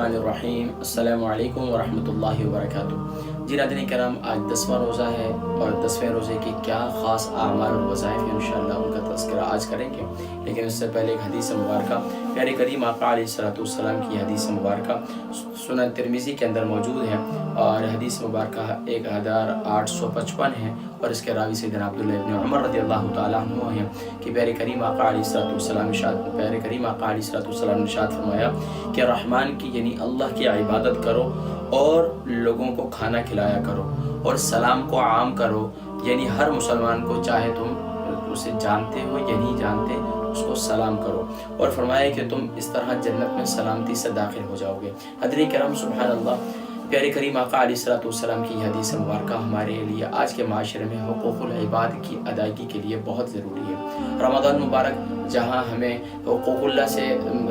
الرحیم السلام علیکم ورحمۃ اللہ وبرکاتہ۔ جی ناظرین کرام، آج 10واں روزہ ہے اور 10ویں روزے کی کیا خاص اعمال اور وظائف ہیں انشاءاللہ ان کا تذکرہ آج کریں گے، لیکن اس سے پہلے ایک حدیث مبارکہ پیارے کریم آقا علیہ الصلوۃ والسلام کی حدیث مبارکہ سنن ترمذی کے اندر موجود ہے اور حدیث مبارکہ 1855 ہے اور اس کے راوی سیدنا عبداللہ ابن عمر رضی اللہ تعالیٰ عنہ ہیں کہ پیارے کریم آقا علیہ الصلوۃ والسلام نے ارشاد فرمایا کہ رحمان کی یعنی اللہ کی عبادت کرو اور لوگوں کو کھانا کھلایا کرو اور سلام کو عام کرو، یعنی ہر مسلمان کو چاہے تم اسے جانتے ہو یا نہیں جانتے اس کو سلام کرو، اور فرمایا کہ تم اس طرح جنت میں سلامتی سے داخل ہو جاؤ گے۔ حضرات کرام سبحان اللہ، پیارے کریم آقا علیہ الصلوۃ والسلام کی حدیث مبارکہ ہمارے لیے آج کے معاشرے میں حقوق العباد کی ادائیگی کے لیے بہت ضروری ہے۔ رمضان مبارک جہاں ہمیں حقوق اللہ سے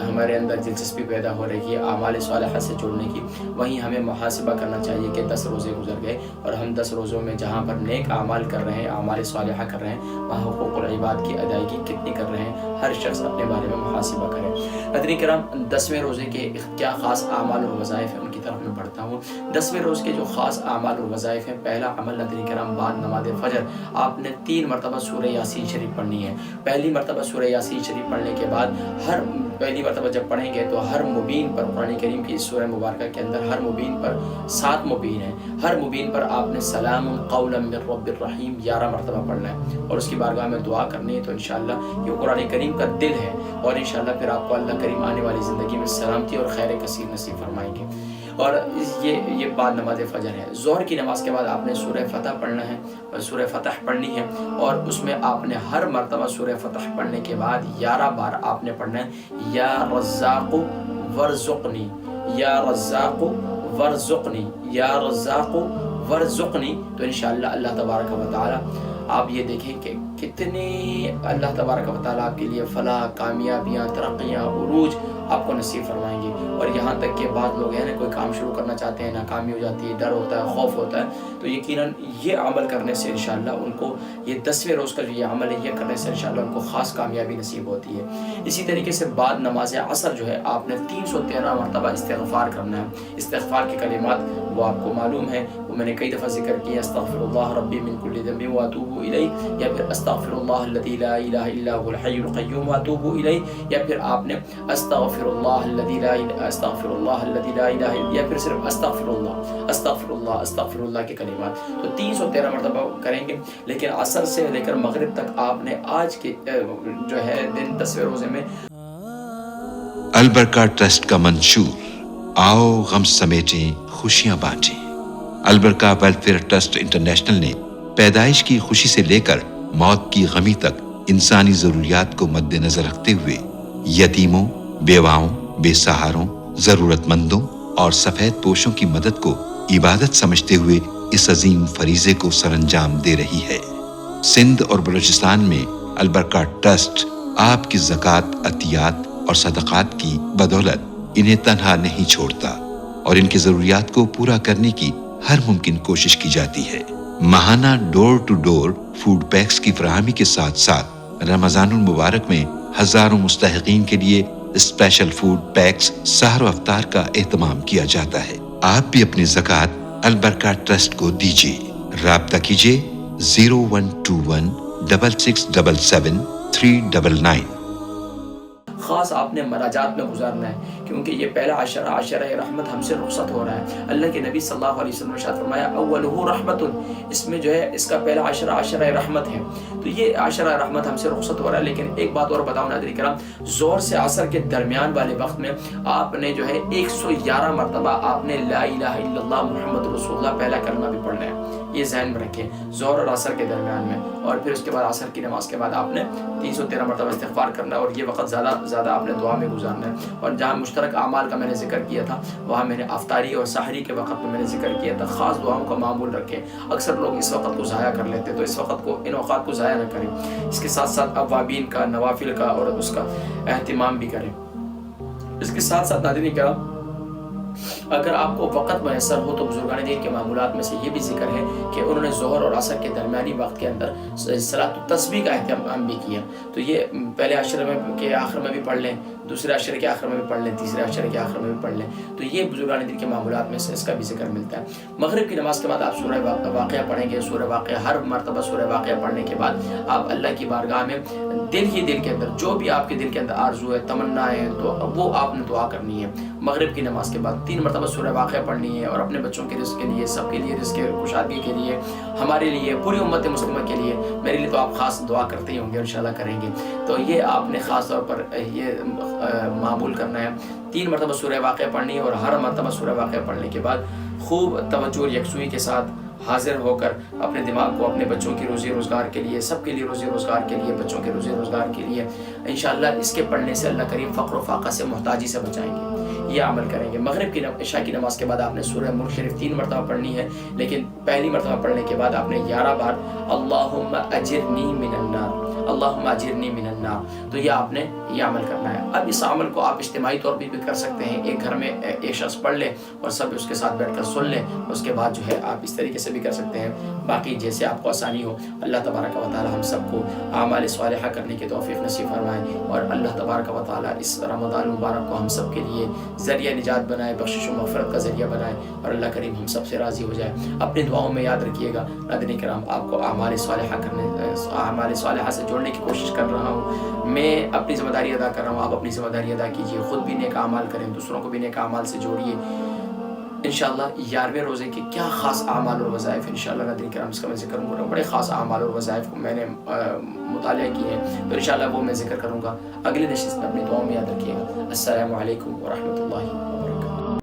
ہمارے اندر دلچسپی پیدا ہو رہی ہے اعمال صالحہ سے جڑنے کی، وہیں ہمیں محاسبہ کرنا چاہیے کہ 10 روزے گزر گئے اور ہم 10 روزوں میں جہاں پر نیک اعمال کر رہے ہیں، اعمال صالحہ کر رہے ہیں، وہاں حقوق العباد کی ادائیگی کتنی کر رہے ہیں، ہر شخص اپنے بارے میں محاسبہ کرے۔ حضرات کرام، 10ویں روزے کے کیا خاص اعمال اور وظائف ہیں ان کی طرف میں بڑھتا ہوں۔ 10ویں روز کے جو خاص اعمال اور وظائف ہیں، پہلا عمل حضرات کرام بعد نماز فجر آپ نے 3 مرتبہ سورہ یاسین شریف پڑھنی ہے۔ پہلی مرتبہ سورہ یاسین شریف پڑھنے کے بعد پہلی مرتبہ جب پڑھیں گے تو ہر مبین پر، قرآن کریم کی اس سورہ مبارکہ کے اندر ہر مبین پر 7 مبین ہیں، ہر مبین پر آپ نے سلام قولا من رب الرحیم 11 مرتبہ پڑھنا ہے اور اس کی بارگاہ میں دعا کرنی ہے۔ تو انشاءاللہ یہ قرآن کریم کا دل ہے اور انشاءاللہ پھر آپ کو اللہ کریم آنے والی زندگی میں سلامتی اور خیر کثیر نصیب فرمائیں گے۔ اور یہ بعد نماز فجر ہے۔ ظہر کی نماز کے بعد آپ نے سورہ فتح پڑھنا ہے، سورہ فتح پڑھنی ہے اور اس میں آپ نے ہر مرتبہ سورہ فتح پڑھنے کے بعد 11 بار آپ نے پڑھنا ہے یا رزاق ورزقنی، یا رزاق ورزقنی، یا رزاق ورزقنی۔ تو انشاءاللہ اللہ تبارک و تعالی آپ یہ دیکھیں کہ کتنے اللہ تبارک و تعالیٰ آپ کے لیے فلاح، کامیابیاں، ترقیاں، عروج آپ کو نصیب فرمائیں گے۔ اور یہاں تک کہ بعض لوگ ہیں نا کوئی کام شروع کرنا چاہتے ہیں، ناکامی ہو جاتی ہے، ڈر ہوتا ہے، خوف ہوتا ہے، تو یقیناً یہ عمل کرنے سے انشاءاللہ ان کو یہ 10ویں روز کا جو یہ عمل ہے یہ کرنے سے انشاءاللہ ان کو خاص کامیابی نصیب ہوتی ہے۔ اسی طریقے سے بعد نماز عصر جو ہے آپ نے 313 مرتبہ استغفار کرنا ہے۔ استغفار کے کلمات وہ آپ کو معلوم ہے، وہ میں نے کئی دفعہ ذکر کیا، استغفر اللہ ربی من کل ذنب واتوب الیہ، یا پھر استغفر اللہ الذی لا الہ الا هو الحی القیوم واتوب الیہ، یا پھر آپ نے استغفر اللہ الذی لا الہ، یا پھر صرف استغفر اللہ کے کلمات۔ تو 313 مرتبہ کریں گے، لیکن عصر سے لے کر مغرب تک آپ نے آج کے جو ہے دن 10ویں روزے میں البرکہ ٹرسٹ کا منشور آؤ غم سمیٹیں خوشیاں بانٹیں۔ البرکہ ویلفیئر ٹرسٹ انٹرنیشنل نے پیدائش کی خوشی سے لے کر موت کی غمی تک انسانی ضروریات کو مد نظر رکھتے ہوئے یتیموں، بیواؤں، بے سہاروں، ضرورت مندوں اور سفید پوشوں کی مدد کو عبادت سمجھتے ہوئے اس عظیم فریضے کو سر انجام دے رہی ہے۔ سندھ اور بلوچستان میں البرکہ ٹرسٹ آپ کی زکوٰۃ، عطیات اور صدقات کی بدولت انہیں تنہا نہیں چھوڑتا اور ان کی ضروریات کو پورا کرنے کی ہر ممکن کوشش کی جاتی ہے۔ ماہانہ ڈور ٹو ڈور فوڈ پیکس کی فراہمی کے ساتھ ساتھ رمضان المبارک میں ہزاروں مستحقین کے لیے اسپیشل فوڈ پیکس سحر و افطار کا اہتمام کیا جاتا ہے۔ آپ بھی اپنی زکوٰۃ البرکہ ٹرسٹ کو دیجیے۔ رابطہ کیجیے 0121 6677 399۔ خاص آپ نے مناجات میں گزارنا ہے، کیونکہ یہ پہلا عشرہ رحمت ہم سے رخصت ہو رہا ہے۔ اللہ کے نبی صلی اللہ علیہ وسلم نے ارشاد فرمایا اولہ رحمت، اس میں جو ہے اس کا پہلا عشرہ رحمت ہے، تو یہ عشرہ رحمت ہم سے رخصت ہو رہا ہے۔ لیکن ایک بات اور بتاؤں ناظرین کرام، ظہر سے عصر کے درمیان والے وقت میں آپ نے جو ہے 111 مرتبہ آپ نے لا الہ الا اللہ محمد رسول اللہ پہلا کلمہ بھی پڑھنا ہے، یہ ذہن میں رکھیں، ظہر اور عصر کے درمیان میں، اور پھر اس کے بعد عصر کی نماز کے بعد آپ نے 313 مرتبہ استغفار کرنا ہے، اور یہ وقت زیادہ آپ نے دعا میں گزارنا ہے۔ اور جہاں مشترک اعمال کا میں نے ذکر کیا تھا، وہاں میں نے افطاری اور سحری کے وقت میں نے ذکر کیا تھا، خاص دعاؤں کا معمول رکھیں۔ اکثر لوگ اس وقت کو ضائع کر لیتے، تو اس وقت کو، ان اوقات کو ضائع نہ کریں، اس کے ساتھ ساتھ اوابین کا، نوافل کا اور اس کا اہتمام بھی کریں۔ اس کے ساتھ ساتھ ناظرین کرام اگر آپ کو وقت میسر ہو تو بزرگان دین کے معمولات میں سے یہ بھی ذکر ہے کہ انہوں نے ظہر اور عصر کے درمیانی وقت کے اندر صلاۃ التسبیح کا اہتمام بھی کیا. تو یہ پہلے عشرے میں کے آخر میں بھی پڑھ لیں, دوسرے عشرے کے آخر میں بھی پڑھ لیں, تیسرے عشرے کے آخر میں بھی پڑھ لیں. تو یہ بزرگان دین کے معمولات میں سے اس کا بھی ذکر ملتا ہے. مغرب کی نماز کے بعد آپ سورہ واقعہ پڑھیں گے. سورہ واقعہ ہر مرتبہ سورہ واقعہ پڑھنے کے بعد آپ اللہ کی بارگاہ میں دل ہی دل کے اندر جو بھی آپ کے دل کے اندر آرزو ہے, تمنا ہے, تو وہ آپ نے دعا کرنی ہے. مغرب کی نماز کے بعد 3 مرتبہ سورہ واقعہ پڑھنی ہے, اور اپنے بچوں کے رزق کے لیے, سب کے لیے, رزق کشادگی کے لیے, ہمارے لیے, پوری امت مسلمہ کے لیے, میرے لیے تو آپ خاص دعا کرتے ہی ہوں گے, انشاءاللہ کریں گے. تو یہ آپ نے خاص طور پر یہ معمول کرنا ہے. 3 مرتبہ سورہ واقعہ پڑھنی ہے, اور ہر مرتبہ سورہ واقعہ پڑھنے کے بعد خوب توجہ اور یکسوئی کے ساتھ حاضر ہو کر اپنے دماغ کو اپنے بچوں کی روزی روزگار کے لیے, سب کے لیے روزی روزگار کے لیے, بچوں کے روزی روزگار کے لیے, انشاءاللہ اس کے پڑھنے سے اللہ کریم فقر و فاقہ سے, محتاجی سے بچائیں گے. یہ عمل کریں گے. مغرب کی عشاء کی نماز کے بعد آپ نے سورہ ملک شریف 3 مرتبہ پڑھنی ہے, لیکن پہلی مرتبہ پڑھنے کے بعد آپ نے 11 بار اللہم اجرنی من النار, اللہم اجرنی من النار. تو یہ آپ نے یہ عمل کرنا ہے. اب اس عمل کو آپ اجتماعی طور پر بھی کر سکتے ہیں. ایک گھر میں ایک شخص پڑھ لے اور سب اس کے ساتھ بیٹھ کر سن لیں. اس کے بعد جو ہے آپ اس طریقے سے بھی کر سکتے ہیں. باقی جیسے آپ کو آسانی ہو. اللہ تبارک و تعالی ہم سب کو اعمال صالحہ کرنے کی توفیق نصیب فرمائے, اور اللہ تبارک و تعالی اس رمضان مبارک کو ہم سب کے لیے ذریعہ نجات بنائے, بخشش و مغفرت کا ذریعہ بنائے, اور اللہ کریم ہم سب سے راضی ہو جائے. اپنی دعاؤں میں یاد رکھیے گا. ناظرین کرام, آپ کو اعمال صالحہ اعمال صالحہ سے جوڑنے کی کوشش کر رہا ہوں. میں اپنی ذمہ داری ادا کر رہا ہوں, آپ اپنی ذمہ داری ادا کیجیے. خود بھی نیک اعمال کریں, دوسروں کو بھی نیک اعمال سے جوڑیے. انشاءاللہ 11ویں روزے کے کیا خاص اعمال اور وظائف انشاءاللہ ناظرین کرام اس کا میں ذکر کروں گا. بڑے خاص اعمال اور وظائف کو میں نے مطالعہ کیے ہیں, تو انشاءاللہ وہ میں ذکر کروں گا. اگلی نشست میں اپنی دعاؤں میں یاد رکھیے گا. السلام علیکم ورحمۃ اللہ وبرکاتہ.